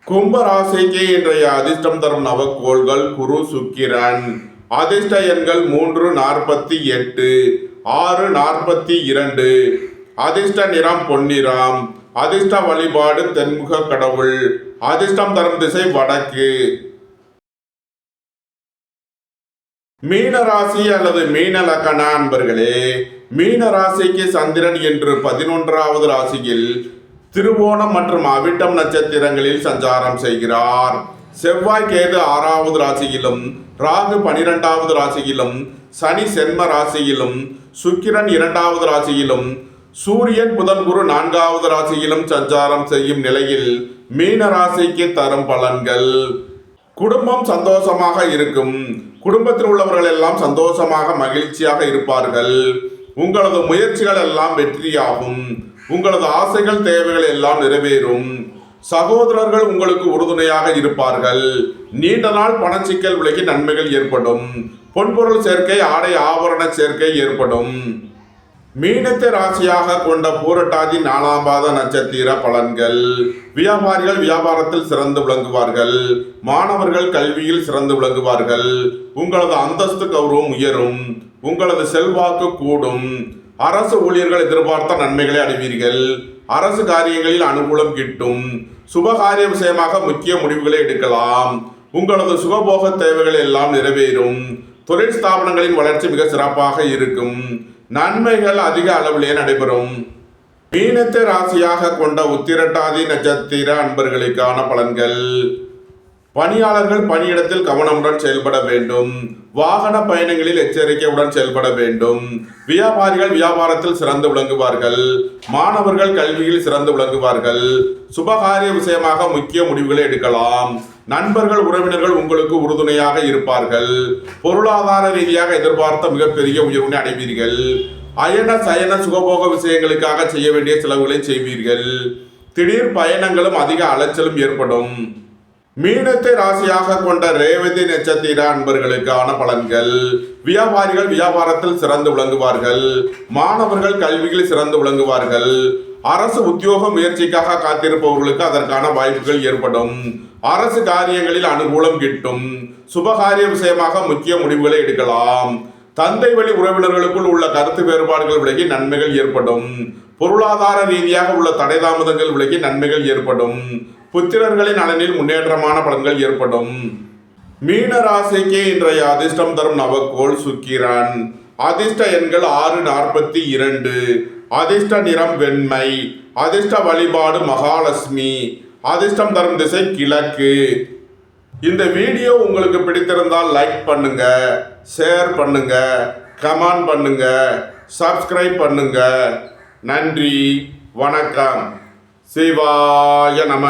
கும்ப ராசிக்கு இன்றைய அதிர்ஷ்டம் தரும் நவக்கோள்கள் குரு, சுக்கிரன். அதிர்ஷ்ட எண்கள் 3, 48, 6, 42. அதிர்ஷ்ட நிறம் பொன்னிறம். அதிர்ஷ்ட வழிபாடு தென்முக கடவுள். அதிர்ஷ்டம் தரும் திசை வடக்கு. மீன ராசி அல்லது மீன லக்கண அன்பர்களே, மீன ராசிக்கு சந்திரன் என்று 11வது ராசியில் திருவோணம் மற்றும் அவிட்டம் நட்சத்திரங்களில் சஞ்சாரம் செய்கிறார். செவ்வாய் கேது 6வது ராசியிலும், ராகு 12வது ராசியிலும், சனி சென்ம ராசியிலும், சுக்கிரன் 2வது ராசியிலும், சூரியன் புதன் குரு 4வது ராசியிலும் சஞ்சாரம் செய்யும் நிலையில் மீன ராசிக்கு தரும் பலன்கள். குடும்பம் சந்தோஷமாக இருக்கும். குடும்பத்தில் உள்ளவர்கள் எல்லாம் சந்தோஷமாக மகிழ்ச்சியாக இருப்பார்கள். உங்களது முயற்சிகள் எல்லாம் வெற்றியாகும். உங்களது ஆசைகள் தேவைகள் எல்லாம் நிறைவேறும். சகோதரர்கள் உங்களுக்கு உறுதுணையாக இருப்பார்கள். நீண்ட நாள் பணச்சிக்கல் விலகி நன்மைகள் ஏற்படும். பொன்பொருள் சேர்க்கை, ஆடை ஆபரண சேர்க்கை ஏற்படும். மீனத்தை ராசியாக கொண்ட பூரட்டாதி 4ஆம் பாத நட்சத்திர பலன்கள். வியாபாரிகள் வியாபாரத்தில் சிறந்து விளங்குவார்கள். மாணவர்கள் கல்வியில் சிறந்து விளங்குவார்கள். உங்களது அந்தஸ்து கௌரவம் உயரும். உங்களது செல்வாக்கு கூடும். அரசு ஊழியர்கள் எதிர்பார்த்த நன்மைகளை அடைவீர்கள். அரசு காரியங்களில் அனுகூலம் கிட்டும். சுபகாரிய விஷயமாக முக்கிய முடிவுகளை எடுக்கலாம். உங்களது சுகபோக தேவைகள் எல்லாம் நிறைவேறும். தொழில் ஸ்தாபனங்களின் வளர்ச்சி மிக சிறப்பாக இருக்கும். நன்மைகள் அதிக அளவிலே நடைபெறும். மீனத்தை ராசியாக கொண்ட உத்திரட்டாதி நட்சத்திர அன்பர்களுக்கான பலன்கள். பணியாளர்கள் பணியிடத்தில் கவனமுடன் செயல்பட வேண்டும். வாகன பயணங்களில் எச்சரிக்கையுடன் செயல்பட வேண்டும். வியாபாரிகள் வியாபாரத்தில் சிறந்து விளங்குவார்கள். மாணவர்கள் கல்வியில் சிறந்து விளங்குவார்கள். சுபகாரிய விஷயமாக முக்கிய முடிவுகளை எடுக்கலாம். நண்பர்கள் உறவினர்கள் உங்களுக்கு உறுதுணையாக இருப்பார்கள். பொருளாதார ரீதியாக எதிர்பார்த்த மிகப்பெரிய உயர்வினை அடைவீர்கள். அயன சயன சுகபோக விஷயங்களுக்காக செய்ய வேண்டிய செலவுகளை செய்வீர்கள். திடீர் பயணங்களும் அதிக அலைச்சலும் ஏற்படும். மீனத்தை ராசியாக கொண்ட ரேவதி நட்சத்திர அன்பர்களுக்கான பலன்கள். வியாபாரிகள் வியாபாரத்தில் சிறந்து விளங்குவார்கள். மாணவர்கள் கல்வியில் சிறந்து விளங்குவார்கள். அரசு உத்தியோக முயற்சிக்காக காத்திருப்பவர்களுக்கு அதற்கான வாய்ப்புகள் ஏற்படும். அரசு காரியங்களில் அனுகூலம் கிட்டும். சுபகாரிய விஷயமாக முக்கிய முடிவுகளை எடுக்கலாம். தந்தை வழி உறவினர்களுக்குள் உள்ள கருத்து வேறுபாடுகள் விலகி நன்மைகள் ஏற்படும். பொருளாதார ரீதியாக உள்ள தடை தாமதங்கள் விலகி நன்மைகள் ஏற்படும். புத்திரர்களின் நலனில் முன்னேற்றமான பலன்கள் ஏற்படும். மீன ராசிக்கு இன்றைய அதிர்ஷ்டம் தரும் நவக்கோள் சுக்கிரன். அதிர்ஷ்ட எண்கள் 6, 42. அதிர்ஷ்ட நிறம் வெண்மை. அதிர்ஷ்ட வழிபாடு மகாலட்சுமி. அதிர்ஷ்டம் தரும் திசை கிழக்கு. இந்த வீடியோ உங்களுக்கு பிடித்திருந்தால் லைக் பண்ணுங்க, ஷேர் பண்ணுங்க, கமெண்ட் பண்ணுங்க, சப்ஸ்கிரைப் பண்ணுங்க. நன்றி, வணக்கம். சிவாய நம.